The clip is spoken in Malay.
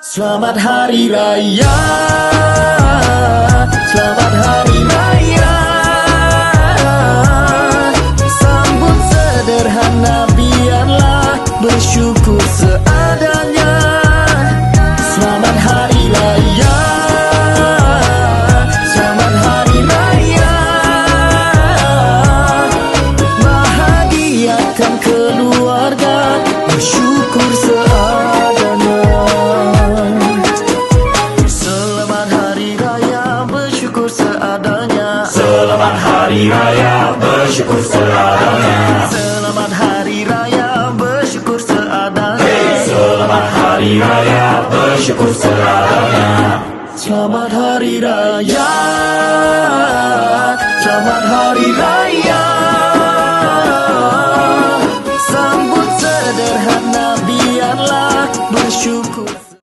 Selamat Hari Raya, selamat Hari Raya. Sambut sederhana, biarlah bersyukur seadanya. Selamat Hari Raya, selamat Hari Raya. Bahagiakan keluarga, bersyukur seadanya. Selamat Hari Raya, bersyukur seadanya. Selamat Hari Raya, bersyukur seadanya. Selamat Hari Raya, bersyukur seadanya. Selamat Hari Raya, bersyukur seadanya. Selamat Hari Raya, selamat Hari Raya. Sambut sederhana, biarlah bersyukur.